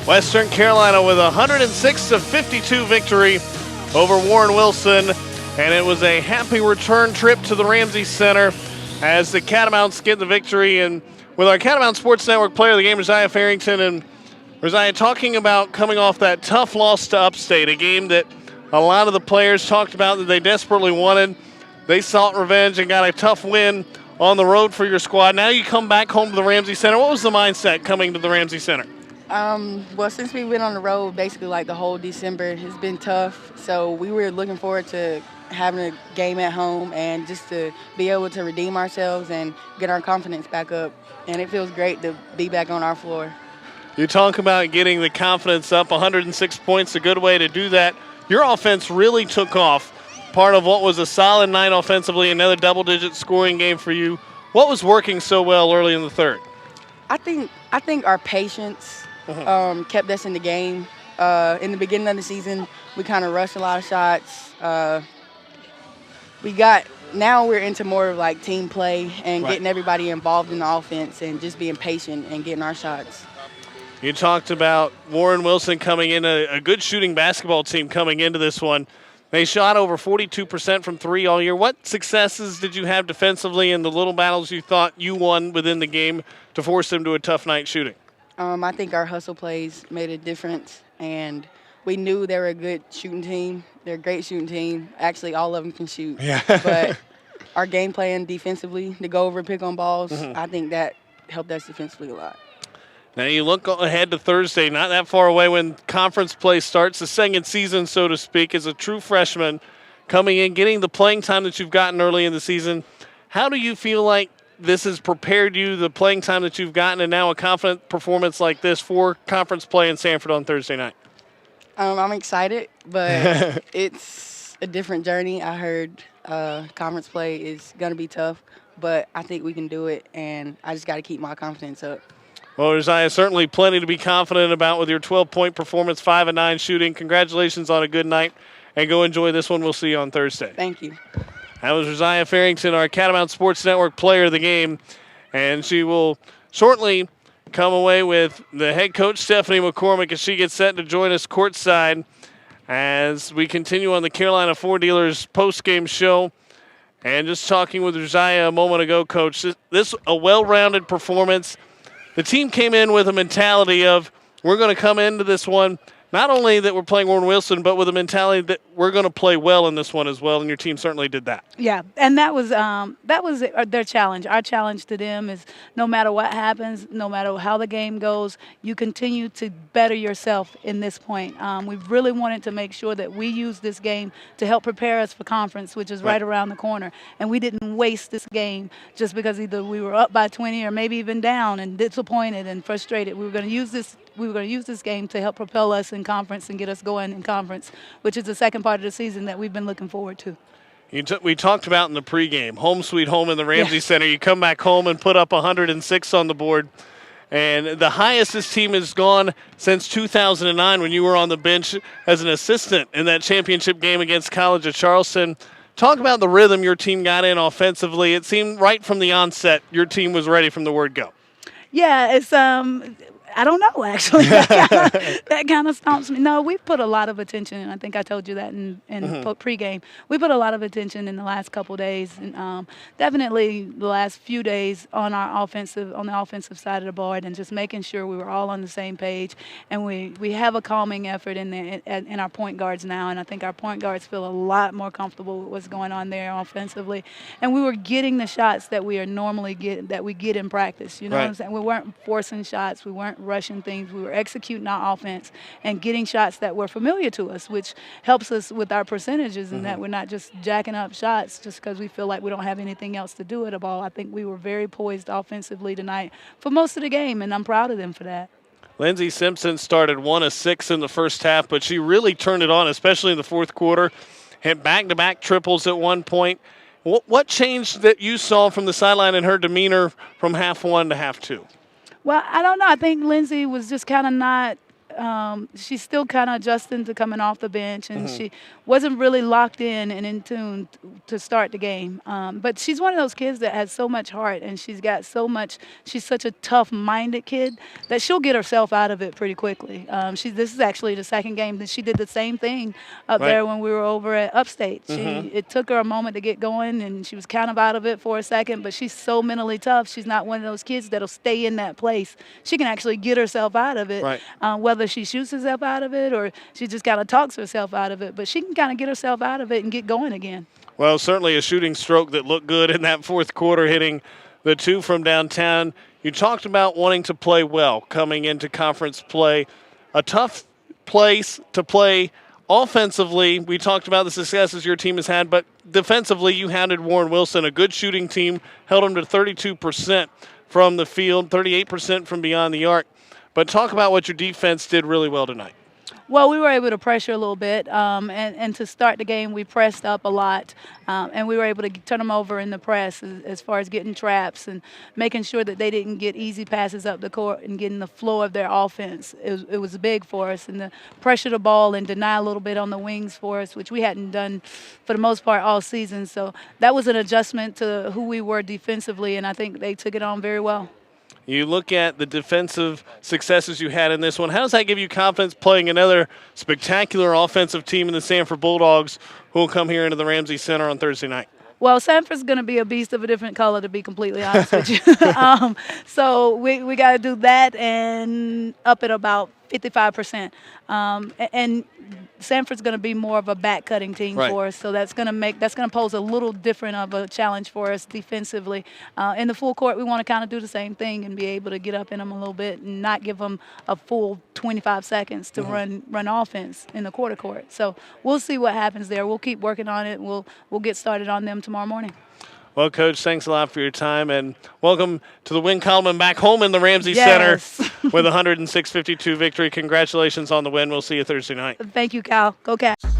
Western Carolina with a 106-52 victory over Warren Wilson. And it was a happy return trip to the Ramsey Center as the Catamounts get the victory. And with our Catamount Sports Network player of the game, Rosiah Farrington. And Rosiah, talking about coming off that tough loss to Upstate, a game that a lot of the players talked about that they desperately wanted. They sought revenge and got a tough win on the road for your squad. Now you come back home to the Ramsey Center. What was the mindset coming to the Ramsey Center? Well, since we went on the road basically like the whole December, it's been tough. So we were looking forward to having a game at home and just to be able to redeem ourselves and get our confidence back up. And it feels great to be back on our floor. You talk about getting the confidence up, 106 points, a good way to do that. Your offense really took off. Part of what was a solid night offensively, another double-digit scoring game for you. What was working so well early in the third? I think our patience kept us in the game. In the beginning of the season, we kind of rushed a lot of shots. Now we're into more of like team play and getting everybody involved in the offense and just being patient and getting our shots. You talked about Warren Wilson coming in, a good shooting basketball team coming into this one. They shot over 42% from three all year. What successes did you have defensively in the little battles you thought you won within the game to force them to a tough night shooting? I think our hustle plays made a difference, and we knew they were a good shooting team. They're a great shooting team. Actually, all of them can shoot. Yeah. But our game plan defensively, to go over and pick on balls, I think that helped us defensively a lot. Now you look ahead to Thursday, not that far away when conference play starts, the second season, so to speak, as a true freshman coming in, getting the playing time that you've gotten early in the season. How do you feel like this has prepared you, the playing time that you've gotten, and now a confident performance like this for conference play in Sanford on Thursday night? I'm excited, but it's a different journey. I heard conference play is going to be tough, but I think we can do it, and I just got to keep my confidence up. Well, Rosiah, certainly plenty to be confident about with your 12-point performance, 5 of 9 shooting. Congratulations on a good night, and go enjoy this one. We'll see you on Thursday. Thank you. That was Rosiah Farrington, our Catamount Sports Network player of the game, and she will shortly come away with the head coach, Stephanie McCormick, as she gets set to join us courtside as we continue on the Carolina Ford Dealers post-game show. And just talking with Rosiah a moment ago, Coach, this a well-rounded performance. The team came in with a mentality of we're going to come into this one, not only that we're playing Warren Wilson, but with a mentality that we're going to play well in this one as well, and your team certainly did that. Yeah, and that was their challenge. Our challenge to them is no matter what happens, no matter how the game goes, you continue to better yourself in this point. We really wanted to make sure that we use this game to help prepare us for conference, which is right around the corner, and we didn't waste this game just because either we were up by 20 or maybe even down and disappointed and frustrated. We were going to use this game to help propel us in conference and get us going in conference, which is the second part of the season that we've been looking forward to. We talked about in the pregame, home sweet home in the Ramsey Center. You come back home and put up 106 on the board. And the highest this team has gone since 2009 when you were on the bench as an assistant in that championship game against College of Charleston. Talk about the rhythm your team got in offensively. It seemed right from the onset your team was ready from the word go. Yeah, it's I don't know, actually. That kind of stomps me. No, we've put a lot of attention, and I think I told you that in pregame. We put a lot of attention in the last couple days, and definitely the last few days on the offensive side of the board, and just making sure we were all on the same page. And we have a calming effort in our point guards now, and I think our point guards feel a lot more comfortable with what's going on there offensively. And we were getting the shots that we get in practice. You know what I'm saying? We weren't forcing shots. We weren't rushing things. We were executing our offense and getting shots that were familiar to us, which helps us with our percentages and that we're not just jacking up shots just because we feel like we don't have anything else to do with the ball. I think we were very poised offensively tonight for most of the game, and I'm proud of them for that. Lindsey Simpson started 1 of 6 in the first half, but she really turned it on, especially in the fourth quarter. Hit back-to-back triples at one point. What changed that you saw from the sideline in her demeanor from half one to half two? Well, I don't know. I think Lindsey was just kind of not she's still kind of adjusting to coming off the bench, and she wasn't really locked in tune to start the game. But she's one of those kids that has so much heart, and she's got so much. She's such a tough-minded kid that she'll get herself out of it pretty quickly. This is actually the second game that she did the same thing up there when we were over at Upstate. It took her a moment to get going, and she was kind of out of it for a second, but she's so mentally tough. She's not one of those kids that'll stay in that place. She can actually get herself out of it, whether she shoots herself out of it or she just kind of talks herself out of it. But she can kind of get herself out of it and get going again. Well, certainly a shooting stroke that looked good in that fourth quarter, hitting the two from downtown. You talked about wanting to play well coming into conference play. A tough place to play offensively. We talked about the successes your team has had, but defensively you handed Warren Wilson, a good shooting team, held them to 32% from the field, 38% from beyond the arc. But talk about what your defense did really well tonight. Well, we were able to pressure a little bit, and to start the game, we pressed up a lot, and we were able to turn them over in the press as far as getting traps and making sure that they didn't get easy passes up the court and getting the flow of their offense. It was big for us, and to pressure the ball and deny a little bit on the wings for us, which we hadn't done for the most part all season. So that was an adjustment to who we were defensively, and I think they took it on very well. You look at the defensive successes you had in this one. How does that give you confidence playing another spectacular offensive team in the Sanford Bulldogs who will come here into the Ramsey Center on Thursday night? Well, Sanford's going to be a beast of a different color, to be completely honest with you. So we got to do that and up at about 55%. And Sanford's going to be more of a back-cutting team for us, so that's going to pose a little different of a challenge for us defensively. In the full court, we want to kind of do the same thing and be able to get up in them a little bit and not give them a full 25 seconds to run offense in the quarter court. So we'll see what happens there. We'll keep working on it. We'll get started on them tomorrow morning. Well, Coach, thanks a lot for your time, and welcome to the Win Coleman back home in the Ramsey Center with a 106-52 victory. Congratulations on the win. We'll see you Thursday night. Thank you, Cal. Go Cats.